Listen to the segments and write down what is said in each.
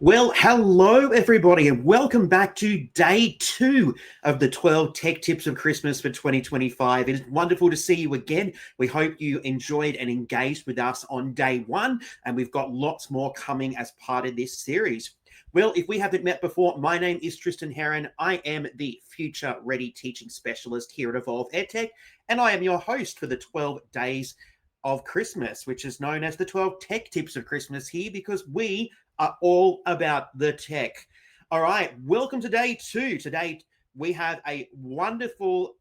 Well, hello everybody, and welcome back to day 2 of the 12 tech tips of Christmas for 2025. It is wonderful to see you again. We hope you enjoyed and engaged with us on day 1, and we've got lots more coming as part of this series. Well, if we haven't met before, my name is Tristan Heron. I am the Future Ready Teaching Specialist here at Evolve EdTech, and I am your host for the 12 days of Christmas, which is known as the 12 tech tips of Christmas here because we are all about the tech. All right, welcome to day 2. Today we have a wonderful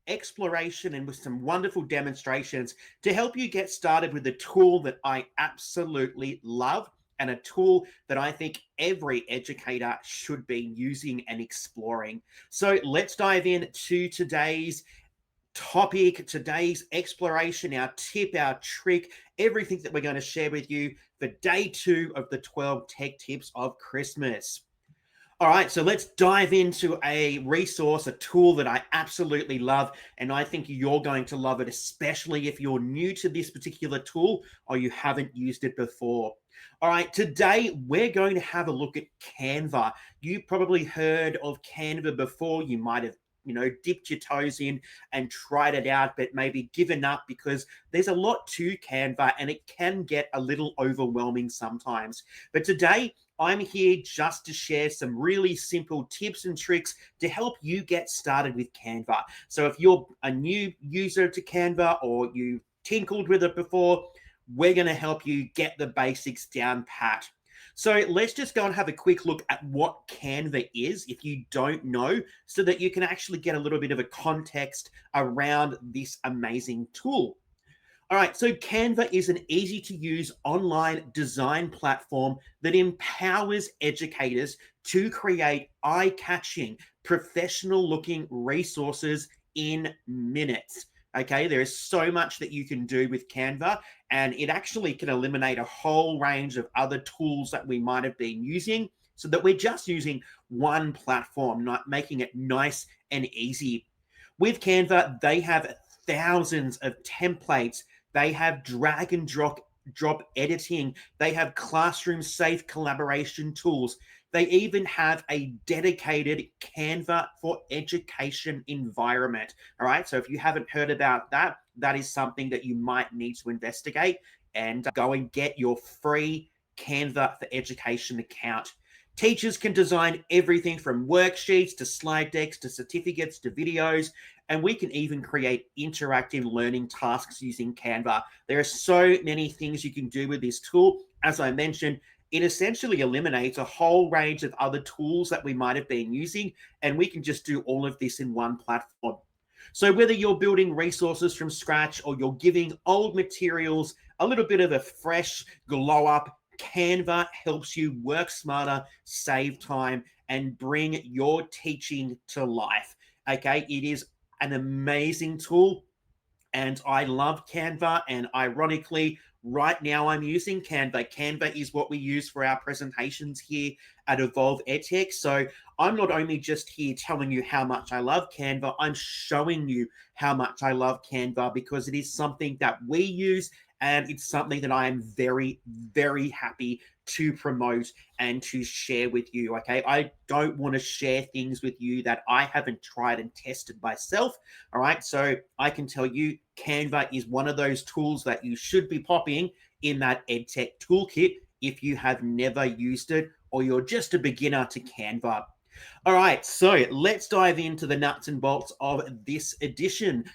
exploration and with some wonderful demonstrations to help you get started with a tool that I absolutely love and a tool that I think every educator should be using and exploring. So let's dive into today's topic, today's exploration, our tip, our trick, everything that we're going to share with you for day 2 of the 12 tech tips of Christmas. All right, so let's dive into a resource, a tool that I absolutely love, and I think you're going to love it, especially if you're new to this particular tool or you haven't used it before. All right, today we're going to have a look at Canva. You probably heard of Canva before. You might have dipped your toes in and tried it out, but maybe given up because there's a lot to Canva and it can get a little overwhelming sometimes. But today, I'm here just to share some really simple tips and tricks to help you get started with Canva. So if you're a new user to Canva or you've tinkled with it before, we're going to help you get the basics down pat. So let's just go and have a quick look at what Canva is if you don't know, so that you can actually get a little bit of a context around this amazing tool. All right, so Canva is an easy to use online design platform that empowers educators to create eye-catching, professional looking resources in minutes. Okay, there is so much that you can do with Canva, and it actually can eliminate a whole range of other tools that we might have been using so that we're just using one platform, not making it nice and easy. With Canva, they have thousands of templates. They have drag and drop editing. They have classroom safe collaboration tools. They even have a dedicated Canva for education environment. All right. So if you haven't heard about that, that is something that you might need to investigate and go and get your free Canva for Education account. Teachers can design everything from worksheets to slide decks to certificates to videos, and we can even create interactive learning tasks using Canva. There are so many things you can do with this tool. As I mentioned, it essentially eliminates a whole range of other tools that we might have been using, and we can just do all of this in one platform. So whether you're building resources from scratch or you're giving old materials a little bit of a fresh glow up, Canva helps you work smarter, save time, and bring your teaching to life. Okay, it is an amazing tool, and I love Canva. And ironically, right now I'm using Canva. Canva is what we use for our presentations here at Evolve EdTech. So I'm not only just here telling you how much I love Canva, I'm showing you how much I love Canva because it is something that we use, and it's something that I am very, very happy to promote and to share with you. Okay, I don't want to share things with you that I haven't tried and tested myself. All right, so I can tell you Canva is one of those tools that you should be popping in that EdTech toolkit if you have never used it or you're just a beginner to Canva. All right, so let's dive into the nuts and bolts of this edition.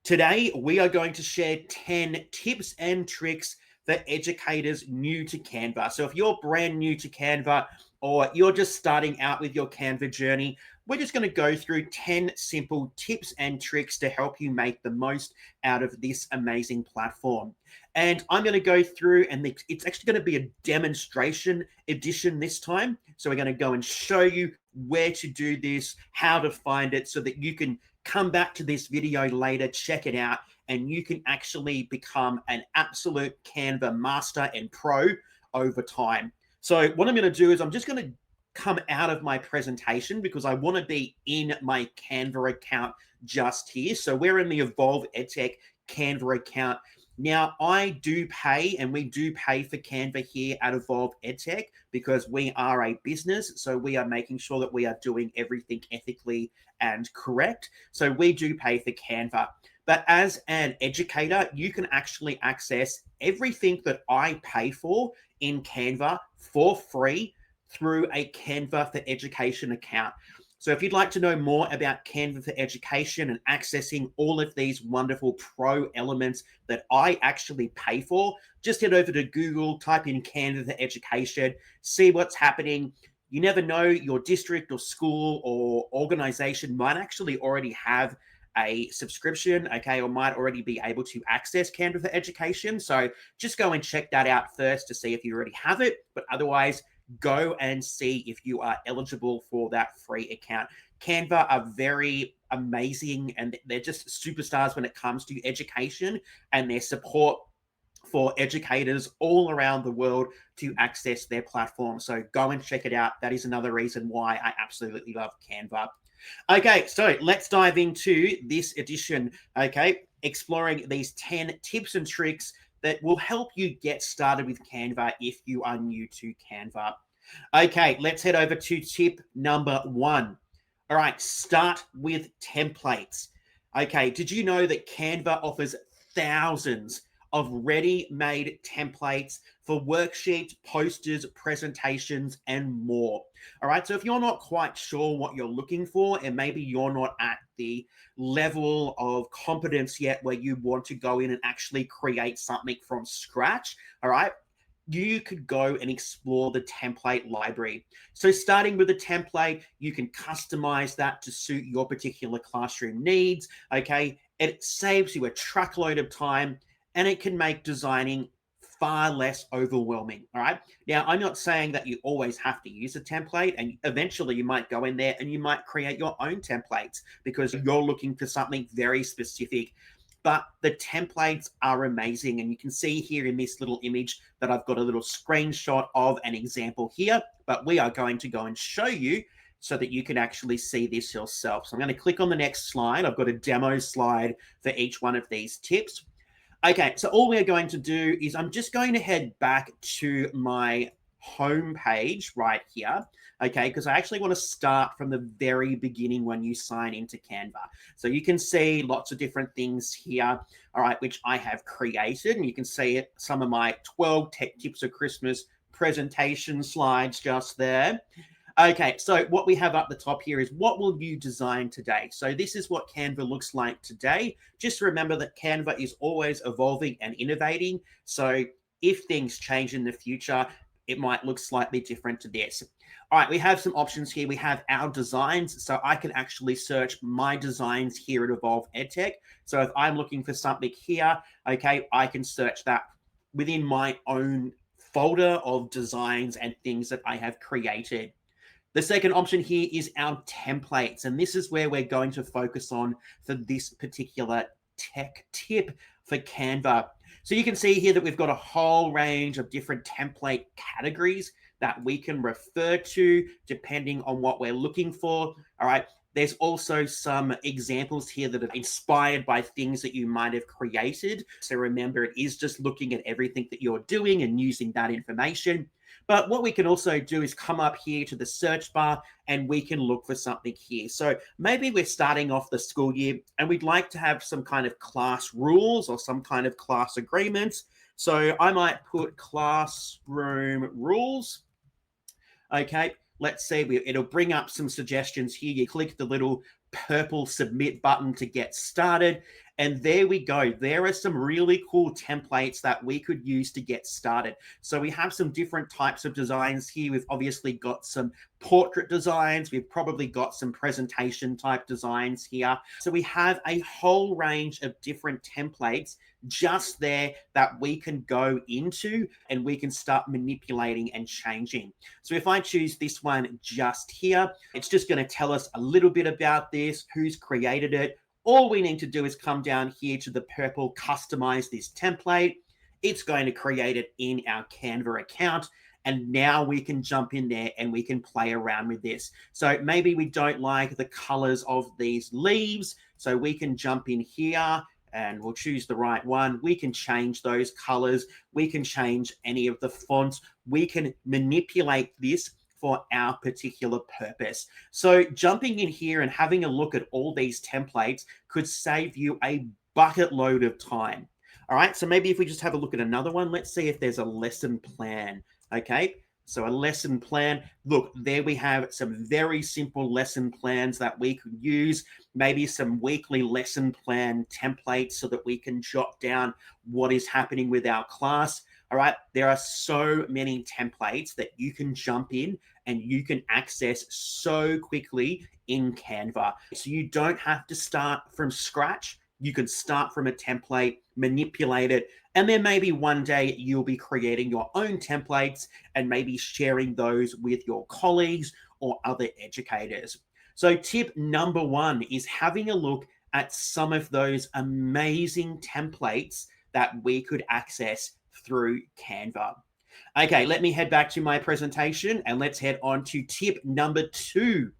Today, we are going to share 10 tips and tricks for educators new to Canva. So if you're brand new to Canva or you're just starting out with your Canva journey, we're just going to go through 10 simple tips and tricks to help you make the most out of this amazing platform. And I'm going to go through, and it's actually going to be a demonstration edition this time. So we're going to go and show you where to do this, how to find it, so that you can come back to this video later, check it out, and you can actually become an absolute Canva master and pro over time. So what I'm going to do is I'm just going to come out of my presentation because I want to be in my Canva account just here. So we're in the Evolve EdTech Canva account. Now, I do pay, and we do pay for Canva here at Evolve EdTech because we are a business. So we are making sure that we are doing everything ethically and correct. So we do pay for Canva. But as an educator, you can actually access everything that I pay for in Canva for free through a Canva for Education account. So if you'd like to know more about Canva for Education and accessing all of these wonderful pro elements that I actually pay for, just head over to Google, type in Canva for Education, see what's happening. You never know, your district or school or organization might actually already have a subscription, okay, or might already be able to access Canva for Education. So just go and check that out first to see if you already have it. But otherwise, go and see if you are eligible for that free account. Canva are very amazing and they're just superstars when it comes to education and their support for educators all around the world to access their platform. So go and check it out. That is another reason why I absolutely love Canva. Okay, so let's dive into this edition, okay, exploring these 10 tips and tricks that will help you get started with Canva if you are new to Canva. Okay, let's head over to tip number 1. All right, start with templates. Okay, did you know that Canva offers thousands of ready-made templates for worksheets, posters, presentations, and more? All right, so if you're not quite sure what you're looking for, and maybe you're not at the level of competence yet where you want to go in and actually create something from scratch, all right, you could go and explore the template library. So starting with a template, you can customize that to suit your particular classroom needs, okay? It saves you a truckload of time and it can make designing far less overwhelming, all right? Now, I'm not saying that you always have to use a template, and eventually you might go in there and you might create your own templates because you're looking for something very specific. But the templates are amazing. And you can see here in this little image that I've got a little screenshot of an example here, but we are going to go and show you so that you can actually see this yourself. So I'm going to click on the next slide. I've got a demo slide for each one of these tips. Okay, so all we're going to do is I'm just going to head back to my home page right here, okay, because I actually want to start from the very beginning when you sign into Canva. So you can see lots of different things here, all right, which I have created, and you can see some of my 12 tech tips of Christmas presentation slides just there. Okay, so what we have up the top here is what will you design today? So this is what Canva looks like today. Just remember that Canva is always evolving and innovating. So if things change in the future, it might look slightly different to this. All right, we have some options here. We have our designs. So I can actually search my designs here at Evolve EdTech. So if I'm looking for something here, okay, I can search that within my own folder of designs and things that I have created. The second option here is our templates, and this is where we're going to focus on for this particular tech tip for Canva. So you can see here that we've got a whole range of different template categories that we can refer to depending on what we're looking for. All right. There's also some examples here that are inspired by things that you might have created. So remember, it is just looking at everything that you're doing and using that information. But what we can also do is come up here to the search bar and we can look for something here. So maybe we're starting off the school year and we'd like to have some kind of class rules or some kind of class agreements. So I might put classroom rules. Okay, let's see, it'll bring up some suggestions here. You click the little purple submit button to get started. And there we go. There are some really cool templates that we could use to get started. So we have some different types of designs here. We've obviously got some portrait designs. We've probably got some presentation type designs here. So we have a whole range of different templates just there that we can go into and we can start manipulating and changing. So if I choose this one just here, it's just going to tell us a little bit about this, who's created it. All we need to do is come down here to the purple, customize this template. It's going to create it in our Canva account. And now we can jump in there and we can play around with this. So maybe we don't like the colors of these leaves. So we can jump in here and we'll choose the right one. We can change those colors. We can change any of the fonts. We can manipulate this for our particular purpose. So jumping in here and having a look at all these templates could save you a bucket load of time. All right, so maybe if we just have a look at another one, let's see if there's a lesson plan. Okay, so a lesson plan. Look, there we have some very simple lesson plans that we could use. Maybe some weekly lesson plan templates so that we can jot down what is happening with our class. All right, there are so many templates that you can jump in and you can access so quickly in Canva. So you don't have to start from scratch. You can start from a template, manipulate it, and then maybe one day you'll be creating your own templates and maybe sharing those with your colleagues or other educators. So tip number one is having a look at some of those amazing templates that we could access through Canva. Okay, let me head back to my presentation and let's head on to tip number two.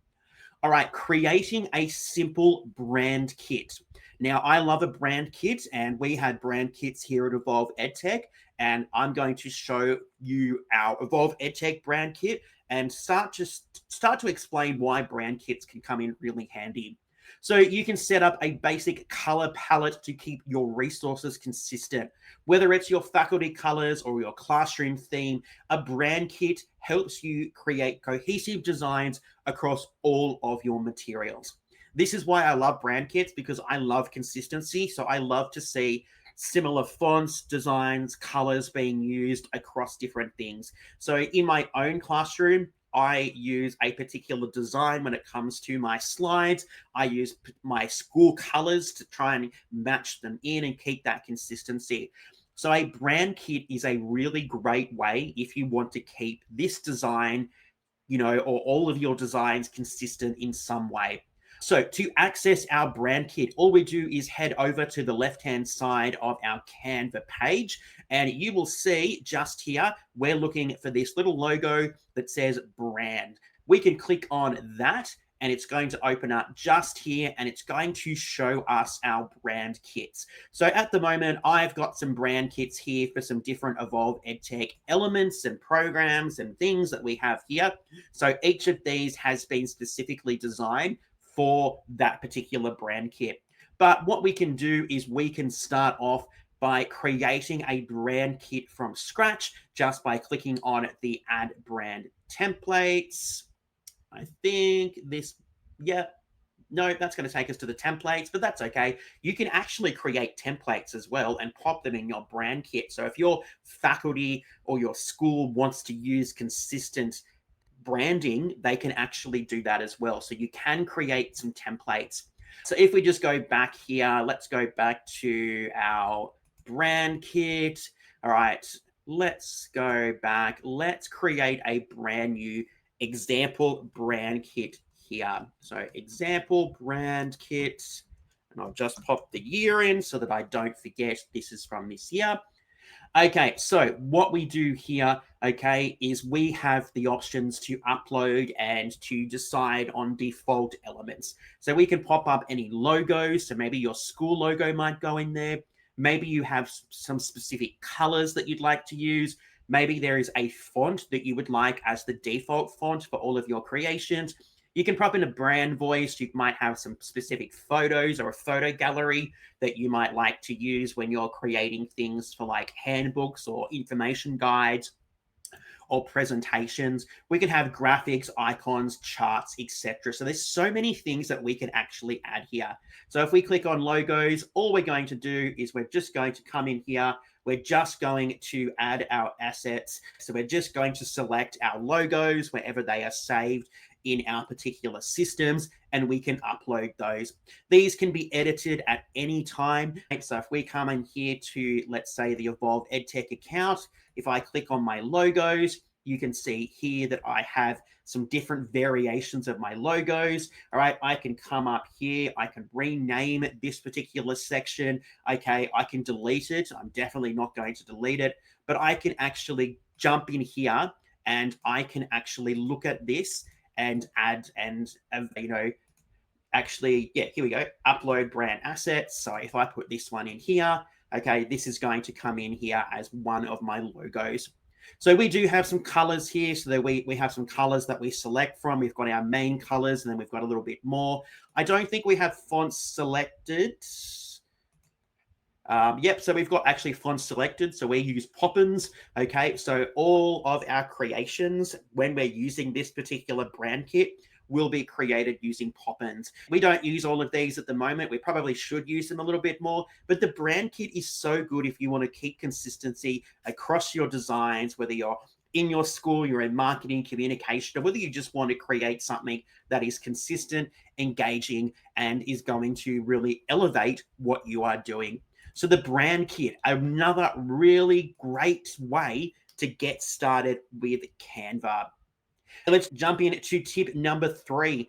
All right, creating a simple brand kit. Now, I love a brand kit, and we had brand kits here at Evolve EdTech, and I'm going to show you our Evolve EdTech brand kit and start to explain why brand kits can come in really handy. So you can set up a basic color palette to keep your resources consistent. Whether it's your faculty colors or your classroom theme, a brand kit helps you create cohesive designs across all of your materials. This is why I love brand kits, because I love consistency. So I love to see similar fonts, designs, colors being used across different things. So in my own classroom, I use a particular design when it comes to my slides. I use my school colors to try and match them in and keep that consistency. So a brand kit is a really great way if you want to keep this design, or all of your designs consistent in some way. So to access our brand kit, all we do is head over to the left-hand side of our Canva page, and you will see just here, we're looking for this little logo that says brand. We can click on that, and it's going to open up just here, and it's going to show us our brand kits. So at the moment, I've got some brand kits here for some different Evolve EdTech elements and programs and things that we have here. So each of these has been specifically designed for that particular brand kit. But what we can do is we can start off by creating a brand kit from scratch just by clicking on the Add Brand Templates. I think this, yeah, no, that's going to take us to the templates, but that's okay. You can actually create templates as well and pop them in your brand kit. So if your faculty or your school wants to use consistent branding, they can actually do that as well. So you can create some templates. So if we just go back here, let's go back to our brand kit. All right, let's go back. Let's create a brand new example brand kit here. So example brand kit, and I'll just pop the year in so that I don't forget this is from this year. Okay, so what we do here, okay, is we have the options to upload and to decide on default elements. So we can pop up any logos. So maybe your school logo might go in there. Maybe you have some specific colors that you'd like to use. Maybe there is a font that you would like as the default font for all of your creations. You can pop in a brand voice. You might have some specific photos or a photo gallery that you might like to use when you're creating things for like handbooks or information guides or presentations. We can have graphics, icons, charts, etc. So there's so many things that we can actually add here. So if we click on logos, all we're going to do is we're just going to come in here. We're just going to add our assets. So we're just going to select our logos wherever they are saved in our particular systems, and we can upload those. These can be edited at any time. So if we come in here to, let's say, the Evolve EdTech account, if I click on my logos, you can see here that I have some different variations of my logos. All right, I can come up here, I can rename this particular section. Okay, I can delete it. I'm definitely not going to delete it, but I can actually jump in here and I can actually look at this and add and actually, yeah, here we go, upload brand assets. So if I put this one in here, okay, this is going to come in here as one of my logos. So we do have some colors here. So that we have some colors that we select from. We've got our main colors, and then we've got a little bit more. I don't think we have fonts selected. Yep, so we've got actually fonts selected. So we use Poppins. Okay, so all of our creations, when we're using this particular brand kit, will be created using Poppins. We don't use all of these at the moment. We probably should use them a little bit more, but the brand kit is so good if you want to keep consistency across your designs, whether you're in your school, you're in marketing, communication, or whether you just want to create something that is consistent, engaging, and is going to really elevate what you are doing. So the brand kit, another really great way to get started with Canva. Let's jump into tip number 3,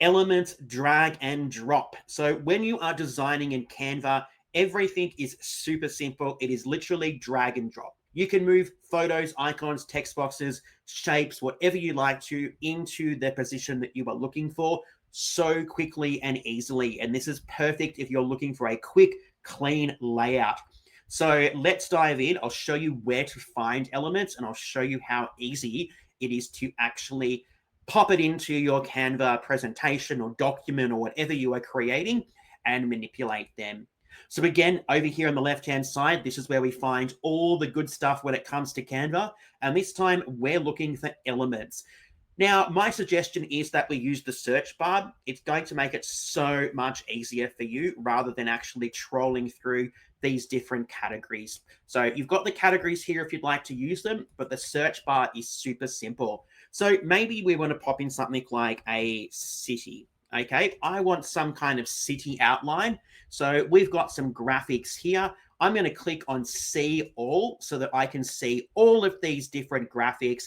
elements drag and drop. So when you are designing in Canva, everything is super simple. It is literally drag and drop. You can move photos, icons, text boxes, shapes, whatever you like to, into the position that you are looking for so quickly and easily. And this is perfect if you're looking for a quick, clean layout. So let's dive in. I'll show you where to find elements, and I'll show you how easy it is to actually pop it into your Canva presentation or document or whatever you are creating and manipulate them. So again, over here on the left-hand side, this is where we find all the good stuff when it comes to Canva. And this time we're looking for elements. Now, my suggestion is that we use the search bar. It's going to make it so much easier for you rather than actually trolling through these different categories. So you've got the categories here if you'd like to use them, but the search bar is super simple. So maybe we want to pop in something like a city. Okay, I want some kind of city outline. So we've got some graphics here. I'm going to click on see all so that I can see all of these different graphics.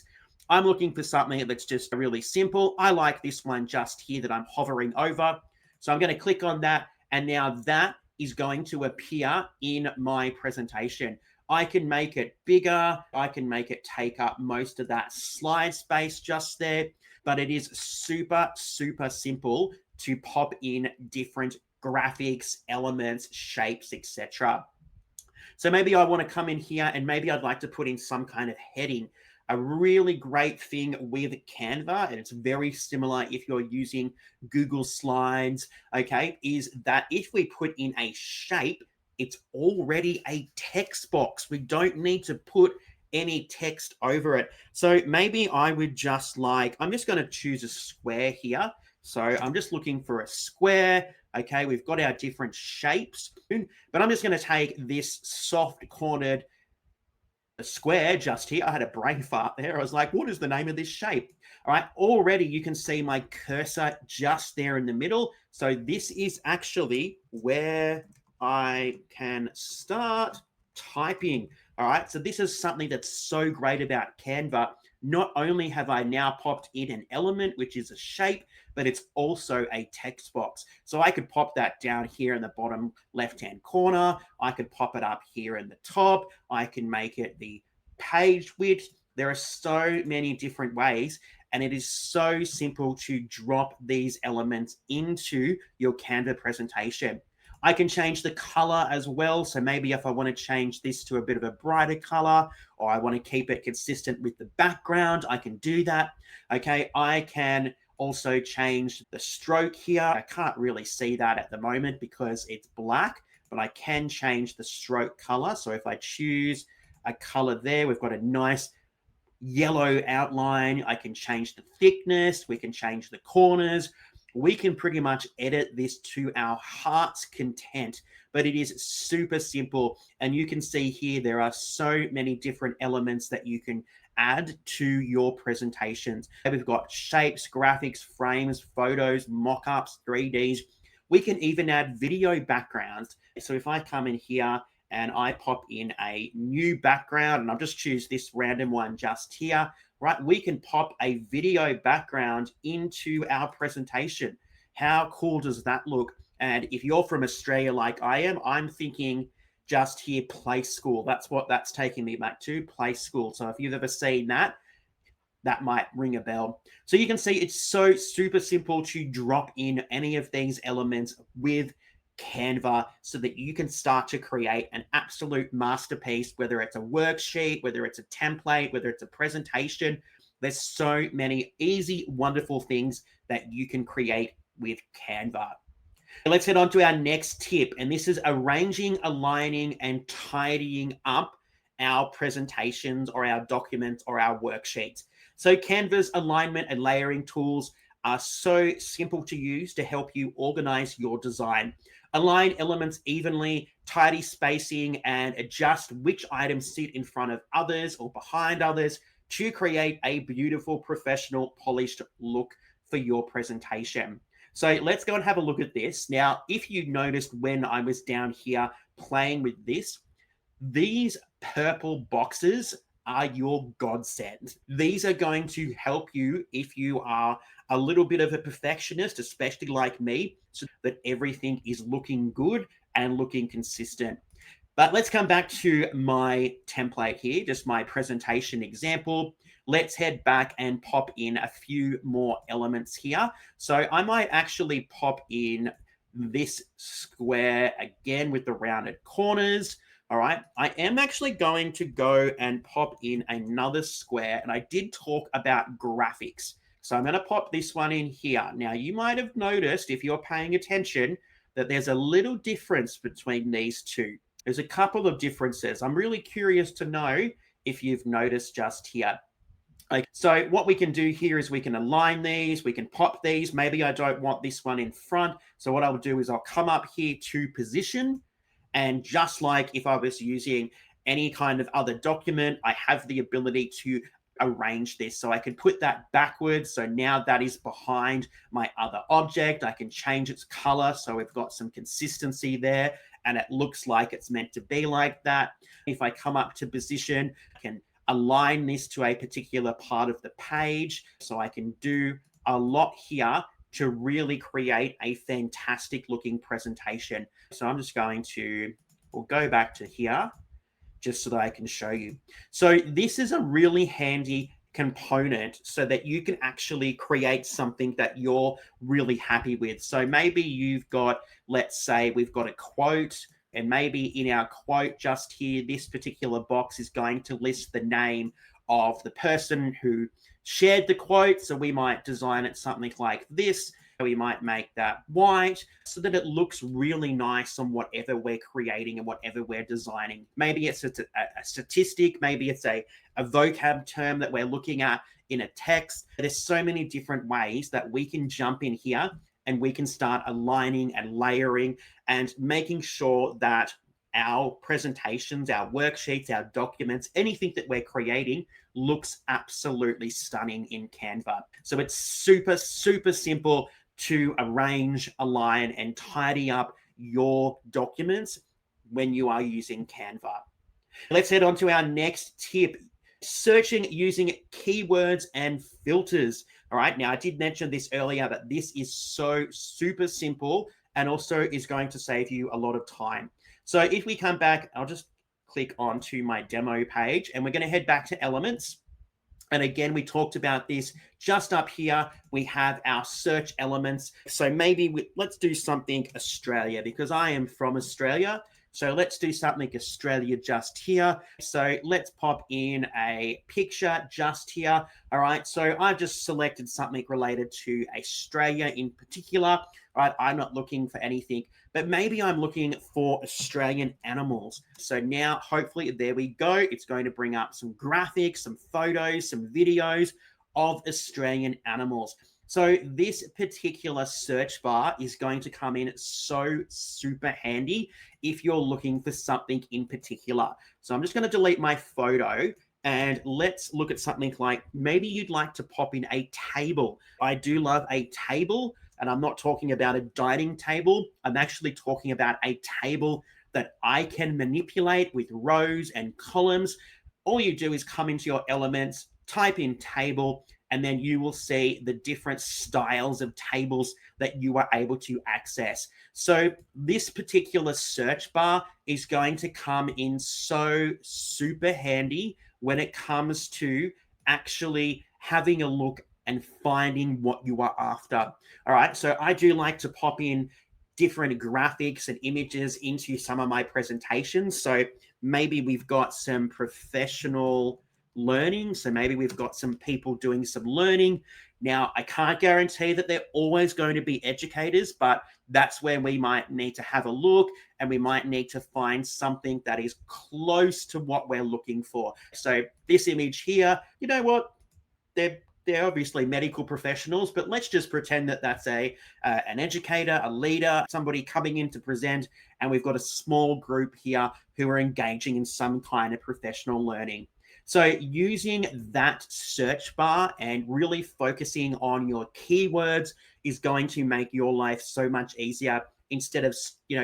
I'm looking for something that's just really simple. I like this one just here that I'm hovering over. So I'm going to click on that. And now that is going to appear in my presentation. I can make it bigger. I can make it take up most of that slide space just there. But it is super, super simple to pop in different graphics, elements, shapes, etc. So maybe I want to come in here and maybe I'd like to put in some kind of heading. A really great thing with Canva, and it's very similar if you're using Google Slides, okay, is that if we put in a shape, it's already a text box. We don't need to put any text over it. So maybe I would just like, I'm just going to choose a square here. So I'm just looking for a square. Okay, we've got our different shapes, but I'm just going to take this soft cornered square just here. I had a brain fart there. I was like, what is the name of this shape? All right, already you can see my cursor just there in the middle. So this is actually where I can start typing. All right, so this is something that's so great about Canva. Not only have I now popped in an element, which is a shape, but it's also a text box. So I could pop that down here in the bottom left-hand corner. I could pop it up here in the top. I can make it the page width. There are so many different ways, and it is so simple to drop these elements into your Canva presentation. I can change the color as well. So maybe if I want to change this to a bit of a brighter color, or I want to keep it consistent with the background, I can do that. Okay, I can also change the stroke here. I can't really see that at the moment because it's black, but I can change the stroke color. So if I choose a color there, we've got a nice yellow outline. I can change the thickness. We can change the corners. We can pretty much edit this to our heart's content, but it is super simple. And you can see here, there are so many different elements that you can add to your presentations. We've got shapes, graphics, frames, photos, mock-ups, 3Ds. We can even add video backgrounds. So if I come in here and I pop in a new background, and I'll just choose this random one just here, right? We can pop a video background into our presentation. How cool does that look? And if you're from Australia like I am, I'm thinking just here, play school. That's what that's taking me back to, play school. So if you've ever seen that, that might ring a bell. So you can see it's so super simple to drop in any of these elements with Canva so that you can start to create an absolute masterpiece, whether it's a worksheet, whether it's a template, whether it's a presentation. There's so many easy, wonderful things that you can create with Canva. Let's head on to our next tip, and this is arranging, aligning, and tidying up our presentations or our documents or our worksheets. So Canva's alignment and layering tools are so simple to use to help you organize your design. Align elements evenly, tidy spacing, and adjust which items sit in front of others or behind others to create a beautiful, professional, polished look for your presentation. So let's go and have a look at this. Now, if you noticed when I was down here playing with this, these purple boxes are your godsend. These are going to help you if you are a little bit of a perfectionist, especially like me, so that everything is looking good and looking consistent. But let's come back to my template here, just my presentation example. Let's head back and pop in a few more elements here. So I might actually pop in this square again with the rounded corners. All right, I am actually going to go and pop in another square, and I did talk about graphics. So I'm going to pop this one in here. Now, you might have noticed, if you're paying attention, that there's a little difference between these two. There's a couple of differences. I'm really curious to know if you've noticed just here. Okay, so what we can do here is we can align these, we can pop these. Maybe I don't want this one in front. So what I'll do is I'll come up here to position. And just like if I was using any kind of other document, I have the ability to arrange this. So I can put that backwards. So now that is behind my other object. I can change its color. So we've got some consistency there and it looks like it's meant to be like that. If I come up to position, I can align this to a particular part of the page. So I can do a lot here to really create a fantastic looking presentation. So I'm just going to, we'll go back to here just so that I can show you. So this is a really handy component so that you can actually create something that you're really happy with. So maybe you've got, let's say we've got a quote, and maybe in our quote just here, this particular box is going to list the name of the person who shared the quote. So we might design it something like this. We might make that white so that it looks really nice on whatever we're creating and whatever we're designing. Maybe it's a statistic, maybe it's a vocab term that we're looking at in a text. There's so many different ways that we can jump in here and we can start aligning and layering and making sure that our presentations, our worksheets, our documents, anything that we're creating looks absolutely stunning in Canva. So it's super, super simple to arrange, align, and tidy up your documents when you are using Canva. Let's head on to our next tip, searching using keywords and filters. All right, now I did mention this earlier, but this is so super simple and also is going to save you a lot of time. So if we come back, I'll just click onto my demo page and we're going to head back to elements. And again, we talked about this just up here. We have our search elements. So maybe let's do something Australia because I am from Australia. So let's do something Australia just here. So let's pop in a picture just here. All right. So I've just selected something related to Australia in particular. All right. I'm not looking for anything, but maybe I'm looking for Australian animals. So now hopefully there we go. It's going to bring up some graphics, some photos, some videos of Australian animals. So this particular search bar is going to come in so super handy if you're looking for something in particular. So I'm just going to delete my photo and let's look at something like maybe you'd like to pop in a table. I do love a table, and I'm not talking about a dining table. I'm actually talking about a table that I can manipulate with rows and columns. All you do is come into your elements, type in table, and then you will see the different styles of tables that you are able to access. So this particular search bar is going to come in so super handy when it comes to actually having a look and finding what you are after. All right, so I do like to pop in different graphics and images into some of my presentations. So maybe we've got some professional learning. So maybe we've got some people doing some learning. Now, I can't guarantee that they're always going to be educators, but that's where we might need to have a look, and we might need to find something that is close to what we're looking for. So this image here, you know what? They're obviously medical professionals, but let's just pretend that that's an educator, a leader, somebody coming in to present, and we've got a small group here who are engaging in some kind of professional learning. So using that search bar and really focusing on your keywords is going to make your life so much easier, instead of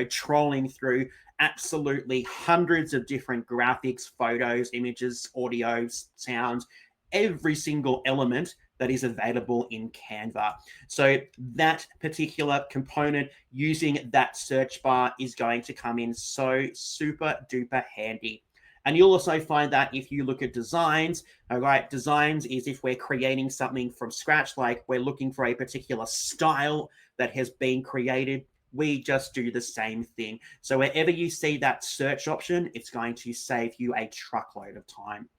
trolling through absolutely hundreds of different graphics, photos, images, audio, sounds, every single element that is available in Canva. So that particular component, using that search bar, is going to come in so super duper handy. And you'll also find that if you look at designs, all right, designs is if we're creating something from scratch, like we're looking for a particular style that has been created, we just do the same thing. So wherever you see that search option, it's going to save you a truckload of time.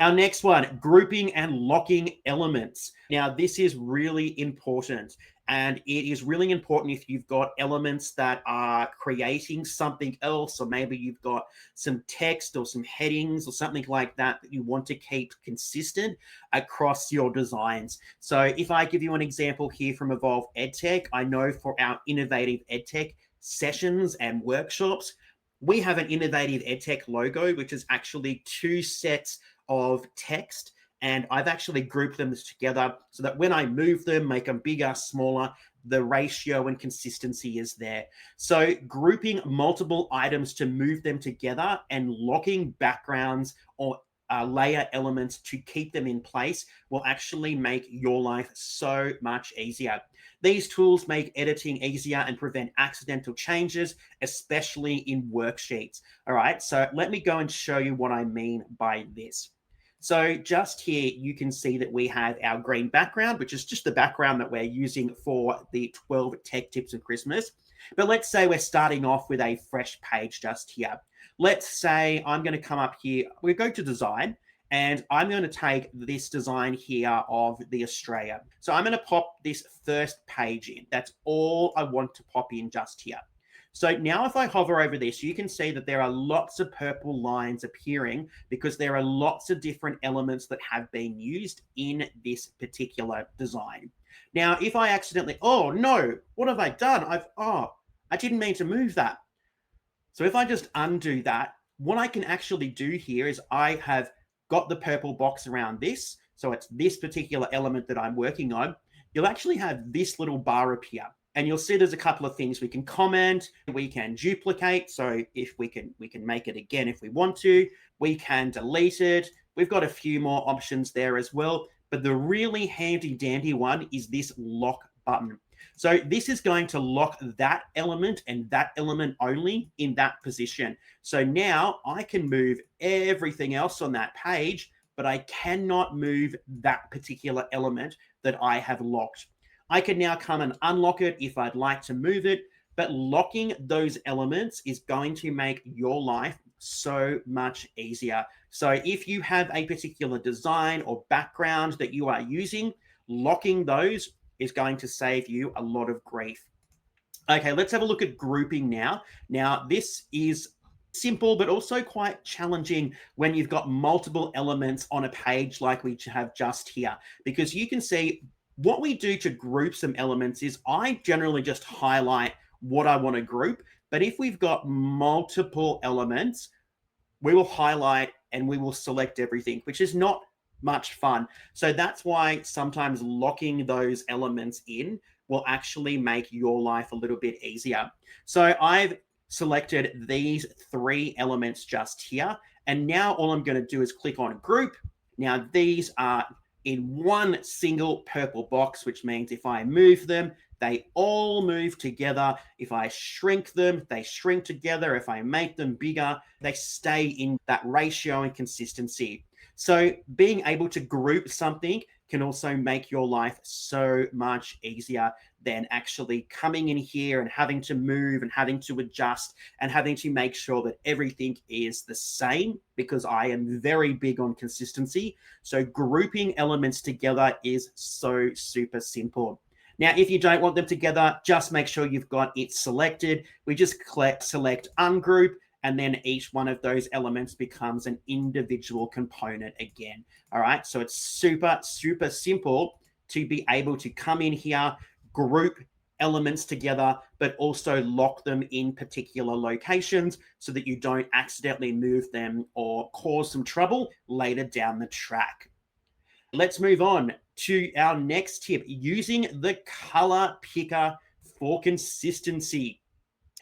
Our next one, grouping and locking elements. Now, this is really important. And it is really important if you've got elements that are creating something else, or maybe you've got some text or some headings or something like that that you want to keep consistent across your designs. So if I give you an example here from Evolve EdTech, I know for our innovative EdTech sessions and workshops, we have an innovative EdTech logo, which is actually two sets of text, and I've actually grouped them together so that when I move them, make them bigger, smaller, the ratio and consistency is there. So grouping multiple items to move them together and locking backgrounds or layer elements to keep them in place will actually make your life so much easier. These tools make editing easier and prevent accidental changes, especially in worksheets. All right, so let me go and show you what I mean by this. So just here, you can see that we have our green background, which is just the background that we're using for the 12 tech tips of Christmas. But let's say we're starting off with a fresh page just here. Let's say I'm going to come up here. We go to design, and I'm going to take this design here of the Australia. So I'm going to pop this first page in. That's all I want to pop in just here. So now if I hover over this, you can see that there are lots of purple lines appearing because there are lots of different elements that have been used in this particular design. Now, if I accidentally, oh no, what have I done? I didn't mean to move that. So if I just undo that, what I can actually do here is I have got the purple box around this. So it's this particular element that I'm working on. You'll actually have this little bar appear. And you'll see there's a couple of things we can comment, we can duplicate. So if we can make it again if we want to, we can delete it. We've got a few more options there as well. But the really handy dandy one is this lock button. So this is going to lock that element and that element only in that position. So now I can move everything else on that page, but I cannot move that particular element that I have locked. I can now come and unlock it if I'd like to move it, but locking those elements is going to make your life so much easier. So if you have a particular design or background that you are using, locking those is going to save you a lot of grief. Okay, let's have a look at grouping now. Now, this is simple, but also quite challenging when you've got multiple elements on a page like we have just here, because you can see what we do to group some elements is I generally just highlight what I want to group. But if we've got multiple elements, we will highlight and we will select everything, which is not much fun. So that's why sometimes locking those elements in will actually make your life a little bit easier. So I've selected these three elements just here. And now all I'm going to do is click on group. Now these are in one single purple box, which means if I move them, they all move together. If I shrink them, they shrink together. If I make them bigger, they stay in that ratio and consistency. So being able to group something can also make your life so much easier than actually coming in here and having to move and having to adjust and having to make sure that everything is the same, because I am very big on consistency. So grouping elements together is so super simple. Now, if you don't want them together, just make sure you've got it selected. We just select ungroup, and then each one of those elements becomes an individual component again. All right, so it's super, super simple to be able to come in here, group elements together, but also lock them in particular locations so that you don't accidentally move them or cause some trouble later down the track. Let's move on to our next tip, using the color picker for consistency.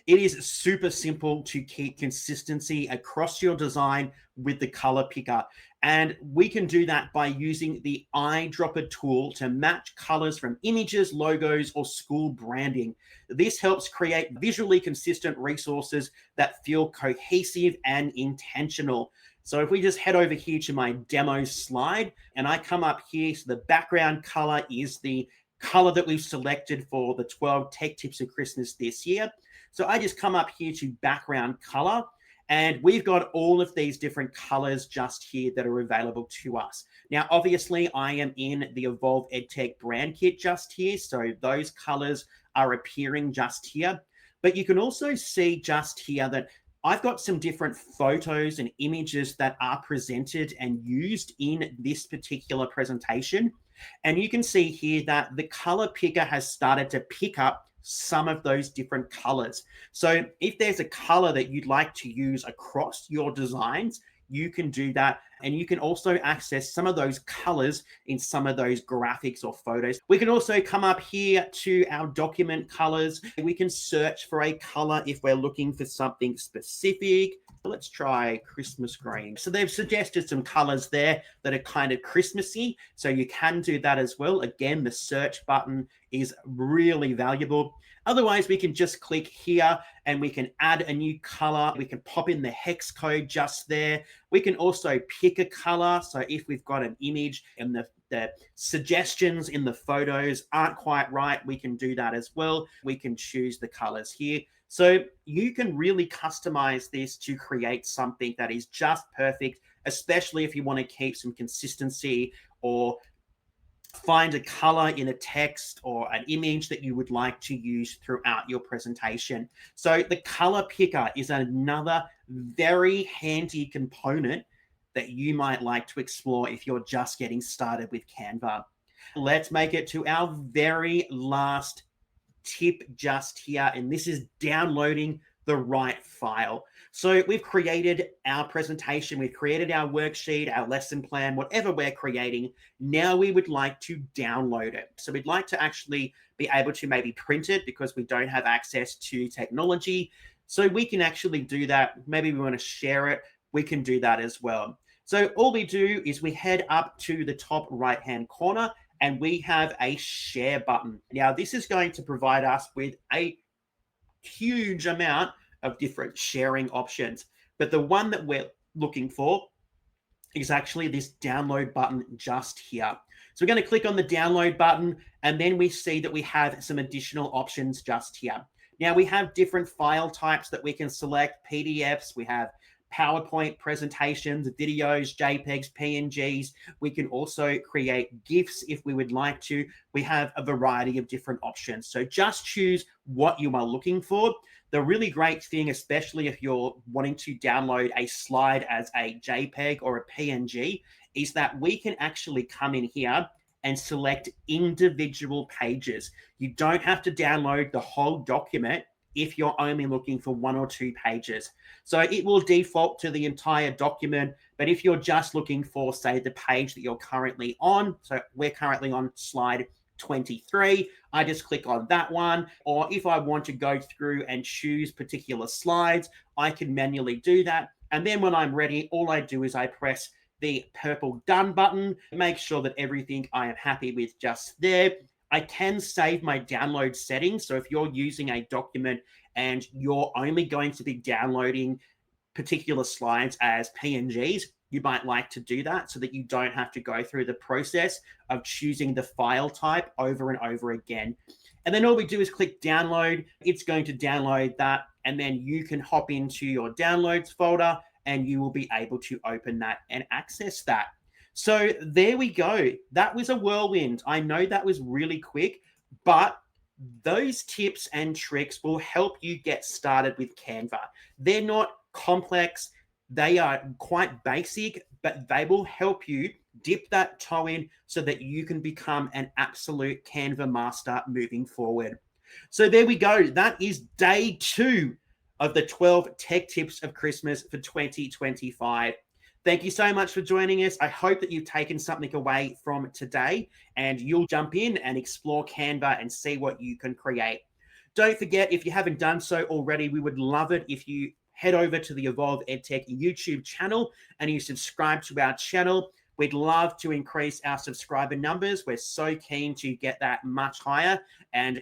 It is super simple to keep consistency across your design with the color picker. And we can do that by using the eyedropper tool to match colors from images, logos, or school branding. This helps create visually consistent resources that feel cohesive and intentional. So if we just head over here to my demo slide and I come up here, so the background color is the color that we've selected for the 12 tech tips of Christmas this year. So I just come up here to background color, and we've got all of these different colors just here that are available to us. Now, obviously, I am in the Evolve EdTech brand kit just here, so those colors are appearing just here. But you can also see just here that I've got some different photos and images that are presented and used in this particular presentation. And you can see here that the color picker has started to pick up some of those different colors. So if there's a color that you'd like to use across your designs, you can do that. And you can also access some of those colors in some of those graphics or photos. We can also come up here to our document colors. We can search for a color if we're looking for something specific. Let's try Christmas green. So they've suggested some colors there that are kind of Christmassy. So you can do that as well. Again, the search button is really valuable. Otherwise, we can just click here and we can add a new color. We can pop in the hex code just there. We can also pick a color. So if we've got an image and the suggestions in the photos aren't quite right, we can do that as well. We can choose the colors here. So you can really customize this to create something that is just perfect, especially if you want to keep some consistency or find a color in a text or an image that you would like to use throughout your presentation. So the color picker is another very handy component that you might like to explore if you're just getting started with Canva. Let's make it to our very last tip just here, and this is downloading the right file. So we've created our presentation, we've created our worksheet, our lesson plan, whatever we're creating. Now we would like to download it. So we'd like to actually be able to maybe print it because we don't have access to technology. So we can actually do that. Maybe we want to share it. We can do that as well. So all we do is we head up to the top right-hand corner and we have a share button. Now, this is going to provide us with a huge amount of different sharing options. But the one that we're looking for is actually this download button just here. So we're going to click on the download button, and then we see that we have some additional options just here. Now, we have different file types that we can select: PDFs, we have PowerPoint presentations, videos, JPEGs, PNGs. We can also create GIFs if we would like to. We have a variety of different options. So just choose what you are looking for. The really great thing, especially if you're wanting to download a slide as a JPEG or a PNG, is that we can actually come in here and select individual pages. You don't have to download the whole document if you're only looking for one or two pages. So it will default to the entire document, but if you're just looking for, say, the page that you're currently on, so we're currently on slide 23, I just click on that one. Or if I want to go through and choose particular slides, I can manually do that. And then when I'm ready, all I do is I press the purple done button, make sure that everything I am happy with just there. I can save my download settings. So if you're using a document and you're only going to be downloading particular slides as PNGs, you might like to do that so that you don't have to go through the process of choosing the file type over and over again. And then all we do is click download. It's going to download that, and then you can hop into your downloads folder and you will be able to open that and access that. So there we go. That was a whirlwind. I know that was really quick, but those tips and tricks will help you get started with Canva. They're not complex, they are quite basic, but they will help you dip that toe in so that you can become an absolute Canva master moving forward. So there we go. That is day 2 of the 12 tech tips of Christmas for 2025. Thank you so much for joining us. I hope that you've taken something away from today and you'll jump in and explore Canva and see what you can create. Don't forget, if you haven't done so already, we would love it if you head over to the Evolve EdTech YouTube channel and you subscribe to our channel. We'd love to increase our subscriber numbers. We're so keen to get that much higher. And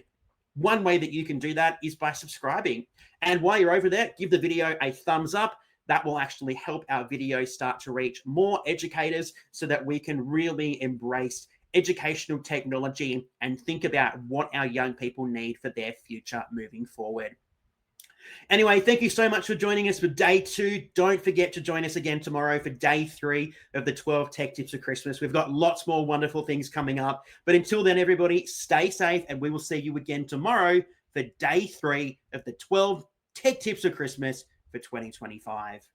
one way that you can do that is by subscribing. And while you're over there, give the video a thumbs up. That will actually help our videos start to reach more educators so that we can really embrace educational technology and think about what our young people need for their future moving forward. Anyway, thank you so much for joining us for day 2. Don't forget to join us again tomorrow for day 3 of the 12 tech tips of Christmas. We've got lots more wonderful things coming up. But until then, everybody, stay safe and we will see you again tomorrow for day 3 of the 12 tech tips of Christmas for 2025.